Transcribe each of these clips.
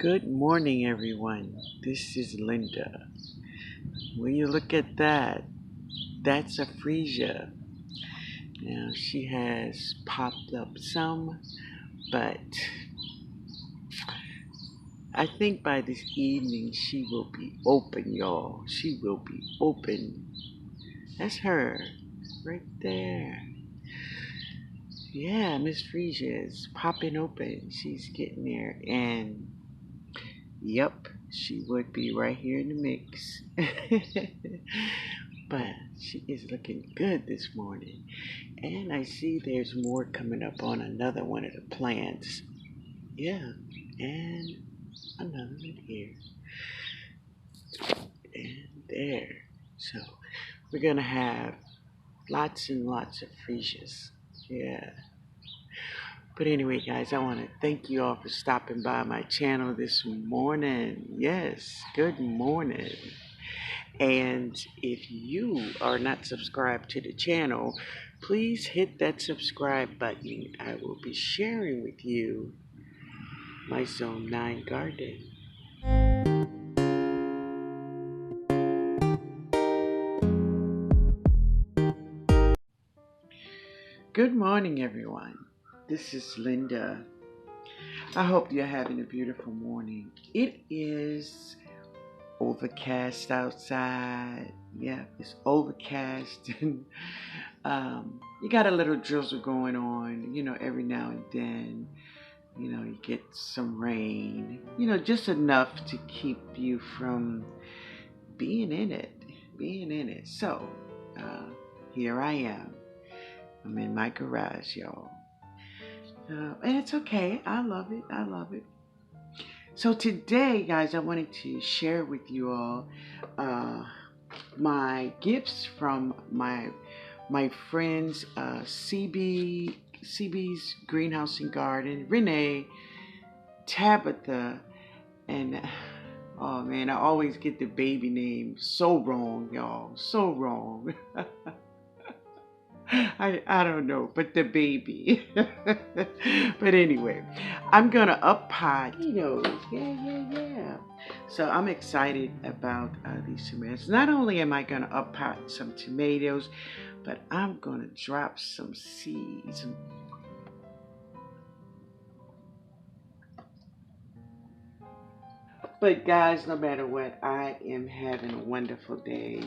Good morning, everyone. This is Linda. When you look at that, that's a freesia. Now, she has popped up some, but I think by this evening she will be open, y'all. She will be open. That's her right there. Yeah, Miss Freesia is popping open. She's getting there, and yep, she would be right here in the mix. But she is looking good this morning. And I see there's more coming up on another one of the plants. Yeah, and another one here. And there. So we're going to have lots and lots of freesias. Yeah. But anyway, guys, I want to thank you all for stopping by my channel this morning. Yes, good morning. And if you are not subscribed to the channel, please hit that subscribe button. I will be sharing with you my Zone 9 garden. Good morning, everyone. This is Linda. I hope you're having a beautiful morning. It is overcast outside. Yeah, it's overcast. And you got a little drizzle going on, every now and then. You get some rain, just enough to keep you from being in it. So, here I am. I'm in my garage, y'all. And it's okay. I love it. So today, guys, I wanted to share with you all my gifts from my friends CB's Greenhouse and Garden, Renee, Tabitha, and oh man, I always get the baby name so wrong, y'all. So wrong. I don't know, but the baby. But anyway, I'm gonna up pot. Yeah. So I'm excited about these tomatoes. Not only am I gonna up pot some tomatoes, but I'm gonna drop some seeds. But guys, no matter what, I am having a wonderful day.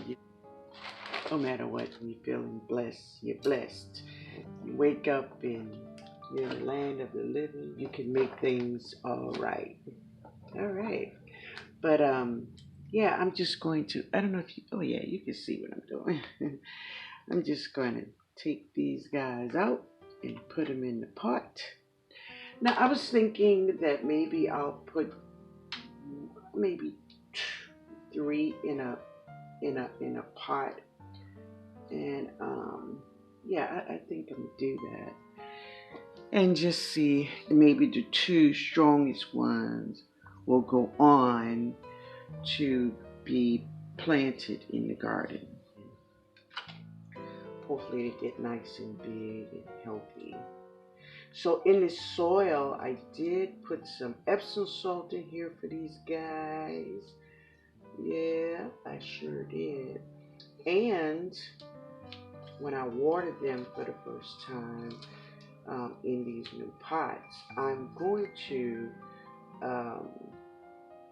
No matter what, you're feeling blessed. You're blessed. You wake up and you're in the land of the living. You can make things all right. All right. But yeah, I'm just going to. I don't know if you. Oh yeah, you can see what I'm doing. I'm just going to take these guys out and put them in the pot. Now I was thinking that maybe I'll put maybe three in a pot, and yeah, I think I'm gonna do that, and just see maybe the two strongest ones will go on to be planted in the garden. Hopefully they get nice and big and healthy. So in the soil, I did put some Epsom salt in here for these guys. Yeah, I sure did. And when I watered them for the first time in these new pots, I'm going to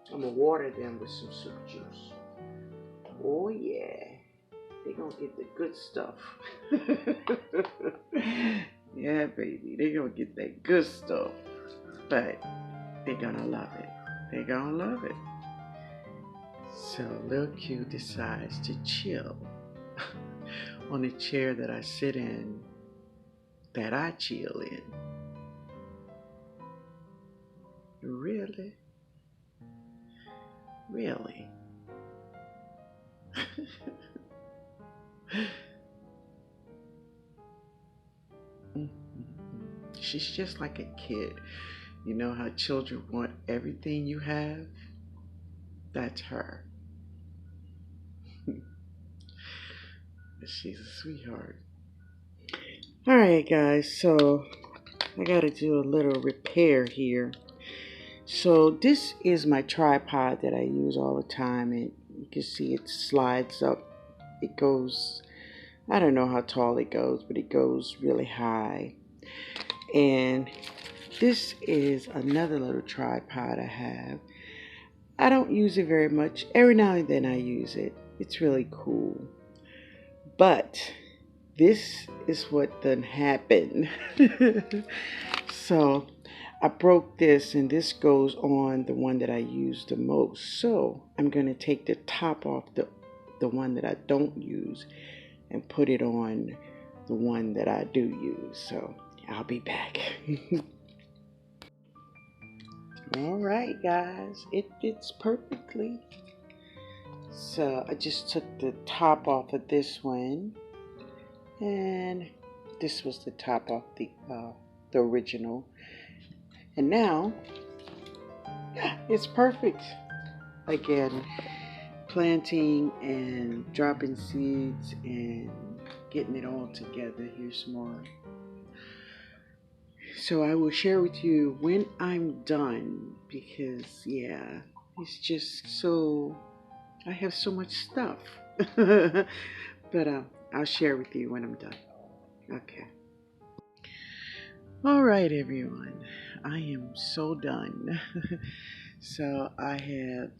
water them with some soup juice. Oh yeah, they're gonna get the good stuff. Yeah, baby, they're gonna get that good stuff. But they're gonna love it. They're gonna love it. So Lil Q decides to chill on the chair that I sit in, that I chill in. Really? Really? She's just like a kid. You know how children want everything you have? That's her. She's a sweetheart. Alright guys, so I gotta do a little repair here. So this is my tripod that I use all the time, and you can see it slides up. It goes, I don't know how tall it goes, but it goes really high. And this is another little tripod I have. I don't use it very much. Every now and then I use it. It's really cool. But this is what done happened. So I broke this, and this goes on the one that I use the most. So I'm going to take the top off the one that I don't use and put it on the one that I do use. So I'll be back. All right, guys, it fits perfectly. So I just took the top off of this one, and this was the top off the original. And now, yeah, it's perfect. Again, planting and dropping seeds and getting it all together. Here's more. So I will share with you when I'm done, because yeah, it's just so, I have so much stuff. But I'll share with you when I'm done. Okay. All right, everyone. I am so done. So I have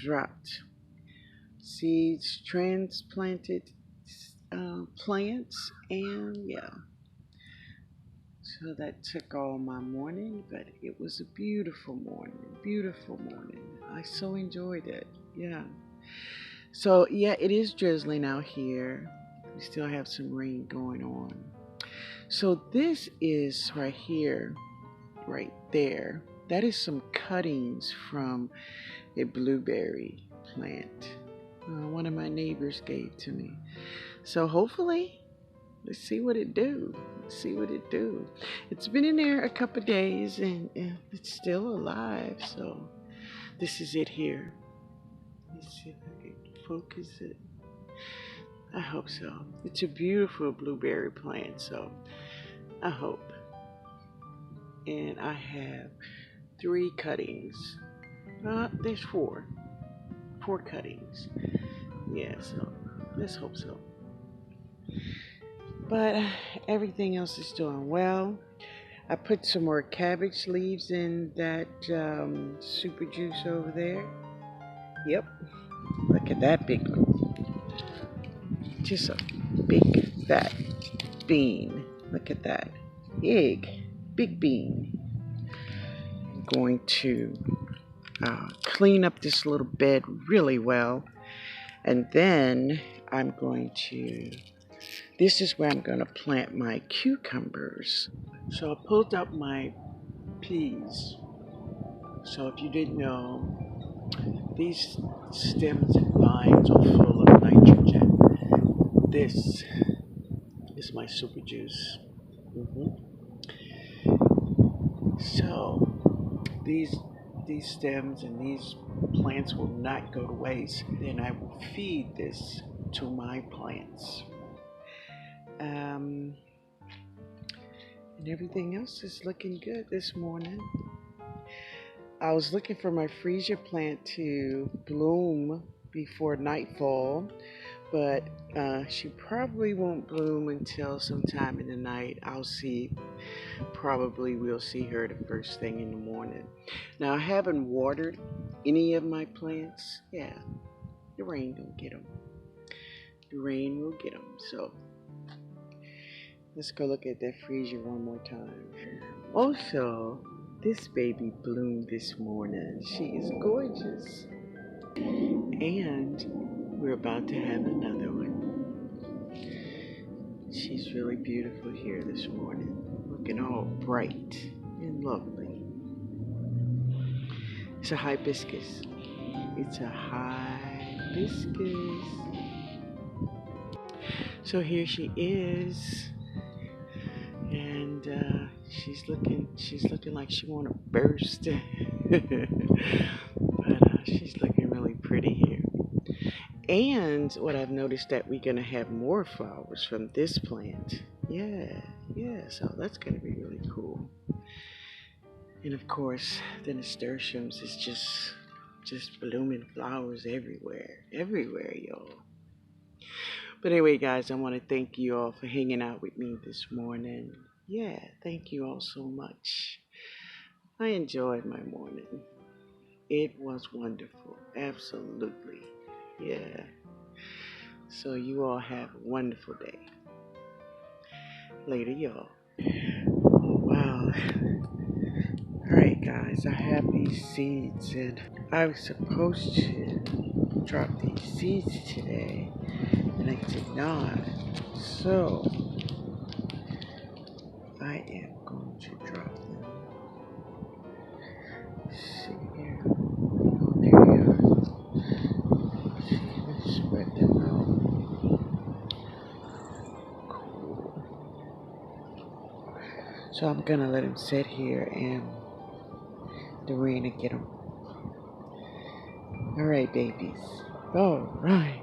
dropped seeds, transplanted plants, and yeah. So that took all my morning, but it was a beautiful morning. Beautiful morning. I so enjoyed it. Yeah. So yeah, it is drizzling out here. We still have some rain going on. So this is right here, right there. That is some cuttings from a blueberry plant. One of my neighbors gave to me. So hopefully, let's see what it do. Let's see what it do. It's been in there a couple days, and it's still alive. So this is it here. Let's see if I can focus it. I hope so. It's a beautiful blueberry plant, so I hope. And I have 3 cuttings. There's 4. 4 cuttings. Yeah, so let's hope so. But everything else is doing well. I put some more cabbage leaves in that super juice over there. Yep. Look at that big one. Just a big fat bean. Look at that. Big bean. I'm going to clean up this little bed really well. And then I'm going to, this is where I'm going to plant my cucumbers. So I pulled up my peas. So if you didn't know, these stems and vines are full of nitrogen. This is my super juice. So these stems and these plants will not go to waste. Then I will feed this to my plants. And everything else is looking good this morning. I was looking for my freesia plant to bloom before nightfall, but she probably won't bloom until sometime in the night. I'll see. Probably we'll see her the first thing in the morning. Now, I haven't watered any of my plants. Yeah, the rain don't get them. The rain will get them. So let's go look at that freesia one more time. Also, this baby bloomed this morning. She is gorgeous. And we're about to have another one. She's really beautiful here this morning. Looking all bright and lovely. It's a hibiscus. It's a hibiscus. So here she is. And she's looking like she want to burst. But she's looking really pretty here. And what I've noticed that we're gonna have more flowers from this plant. Yeah, so that's gonna be really cool. And of course, the nasturtiums is just blooming flowers everywhere. Everywhere, y'all. But anyway, guys, I want to thank you all for hanging out with me this morning. Yeah, thank you all so much. I enjoyed my morning. It was wonderful. Absolutely. Yeah. So you all have a wonderful day. Later, y'all. Oh, wow. Alright, guys, I have these seeds, and I was supposed to drop these seeds today, and I did not. So, I am going to drop them. Let's see here. Oh, there we are. Let's see, let's spread them out. Cool. So I'm gonna let them sit here and the rain to get them. Alright, babies. Alright.